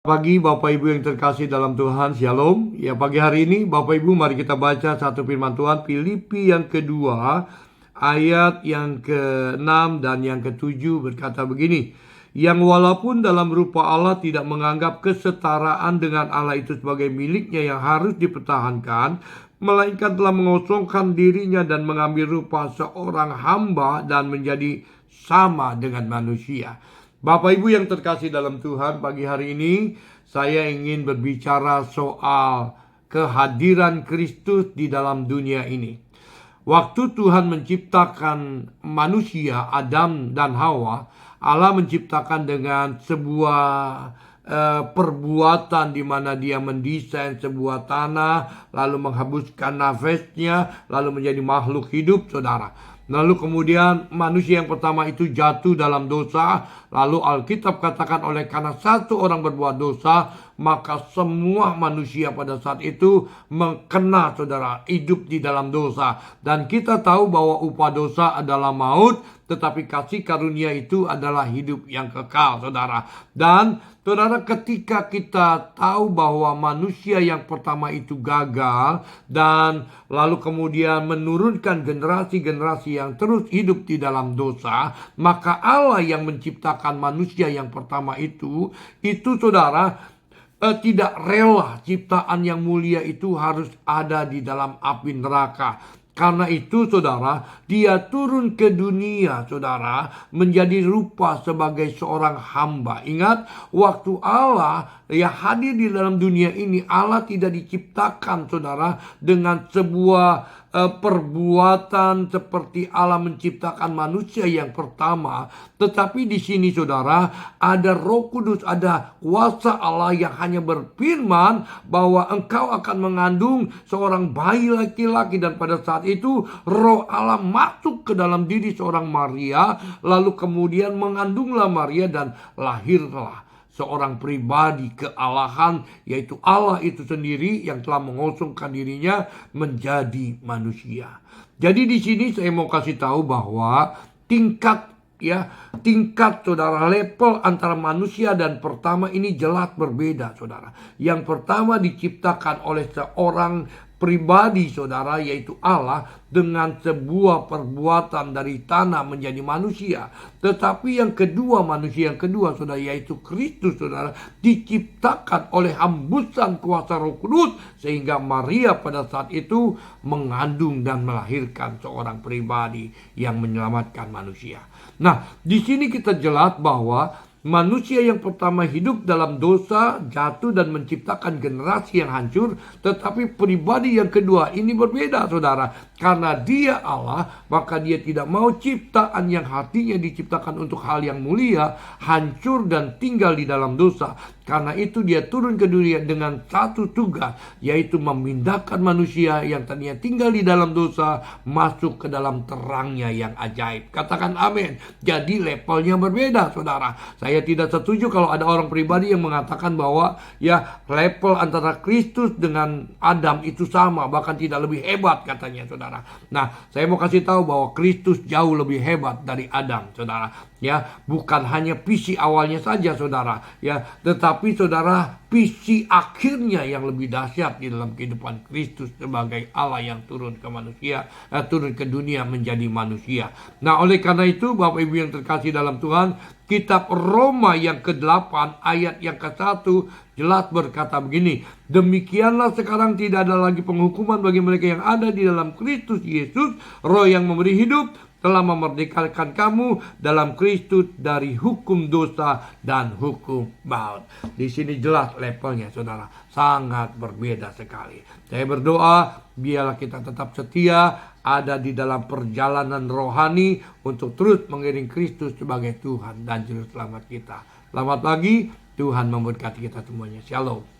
Pagi Bapak Ibu yang terkasih dalam Tuhan, Shalom. Ya, pagi hari ini Bapak Ibu mari kita baca satu firman Tuhan, Filipi yang kedua ayat yang ke-6 dan yang ke-7 berkata begini. Yang walaupun dalam rupa Allah tidak menganggap kesetaraan dengan Allah itu sebagai miliknya yang harus dipertahankan, melainkan telah mengosongkan dirinya dan mengambil rupa seorang hamba dan menjadi sama dengan manusia. Bapak Ibu yang terkasih dalam Tuhan, pagi hari ini saya ingin berbicara soal kehadiran Kristus di dalam dunia ini. Waktu Tuhan menciptakan manusia, Adam dan Hawa, Allah menciptakan dengan sebuah perbuatan di mana dia mendesain sebuah tanah, lalu menghembuskan nafasnya, lalu menjadi makhluk hidup, saudara. Lalu kemudian manusia yang pertama itu jatuh dalam dosa. Lalu Alkitab katakan oleh karena satu orang berbuat dosa, maka semua manusia pada saat itu mengkena, saudara, hidup di dalam dosa. Dan kita tahu bahwa upah dosa adalah maut, tetapi kasih karunia itu adalah hidup yang kekal, saudara. Dan saudara, ketika kita tahu bahwa manusia yang pertama itu gagal dan lalu kemudian menurunkan generasi-generasi yang terus hidup di dalam dosa, maka Allah yang menciptakan manusia yang pertama itu saudara, tidak rela ciptaan yang mulia itu harus ada di dalam api neraka. Karena itu saudara, dia turun ke dunia, saudara, menjadi rupa sebagai seorang hamba. Ingat, waktu Allah hadir di dalam dunia ini, Allah tidak diciptakan, saudara, dengan sebuah perbuatan seperti Allah menciptakan manusia yang pertama. Tetapi di sini, saudara, ada Roh Kudus, ada kuasa Allah yang hanya berfirman bahwa engkau akan mengandung seorang bayi laki-laki, dan pada saat itu Roh Allah masuk ke dalam diri seorang Maria, lalu kemudian mengandunglah Maria dan lahirlah seorang pribadi kealahan, yaitu Allah itu sendiri yang telah mengosongkan dirinya menjadi manusia. Jadi di sini saya mau kasih tahu bahwa tingkat saudara, level antara manusia dan pertama ini jelas berbeda, saudara. Yang pertama diciptakan oleh seorang pribadi, saudara, yaitu Allah, dengan sebuah perbuatan dari tanah menjadi manusia. Tetapi yang kedua, manusia yang kedua, saudara, yaitu Kristus, saudara, diciptakan oleh hembusan kuasa Roh Kudus, sehingga Maria pada saat itu mengandung dan melahirkan seorang pribadi yang menyelamatkan manusia. Nah, di sini kita jelas bahwa manusia yang pertama hidup dalam dosa, jatuh dan menciptakan generasi yang hancur. Tetapi pribadi yang kedua ini berbeda, saudara. Karena dia Allah, maka dia tidak mau ciptaan yang hatinya diciptakan untuk hal yang mulia hancur dan tinggal di dalam dosa. Karena itu dia turun ke dunia dengan satu tugas, yaitu memindahkan manusia yang tadinya tinggal di dalam dosa masuk ke dalam terangnya yang ajaib. Katakan amin. Jadi levelnya berbeda, saudara. Saya tidak setuju kalau ada orang pribadi yang mengatakan bahwa level antara Kristus dengan Adam itu sama, bahkan tidak lebih hebat, katanya, saudara. Nah, saya mau kasih tahu bahwa Kristus jauh lebih hebat dari Adam, saudara. Bukan hanya visi awalnya saja, saudara, tetapi saudara, visi akhirnya yang lebih dahsyat di dalam kehidupan Kristus sebagai Allah yang turun ke manusia, turun ke dunia menjadi manusia. Nah, oleh karena itu, Bapak Ibu yang terkasih dalam Tuhan, kitab Roma yang ke-8 ayat yang ke-1 jelas berkata begini. Demikianlah sekarang tidak ada lagi penghukuman bagi mereka yang ada di dalam Kristus Yesus. Roh yang memberi hidup telah memerdekakan kamu dalam Kristus dari hukum dosa dan hukum maut. Di sini jelas levelnya, saudara, sangat berbeda sekali. Saya berdoa biarlah kita tetap setia ada di dalam perjalanan rohani untuk terus mengiring Kristus sebagai Tuhan dan Juru Selamat kita. Selamat pagi, Tuhan memberkati kita semuanya. Shalom.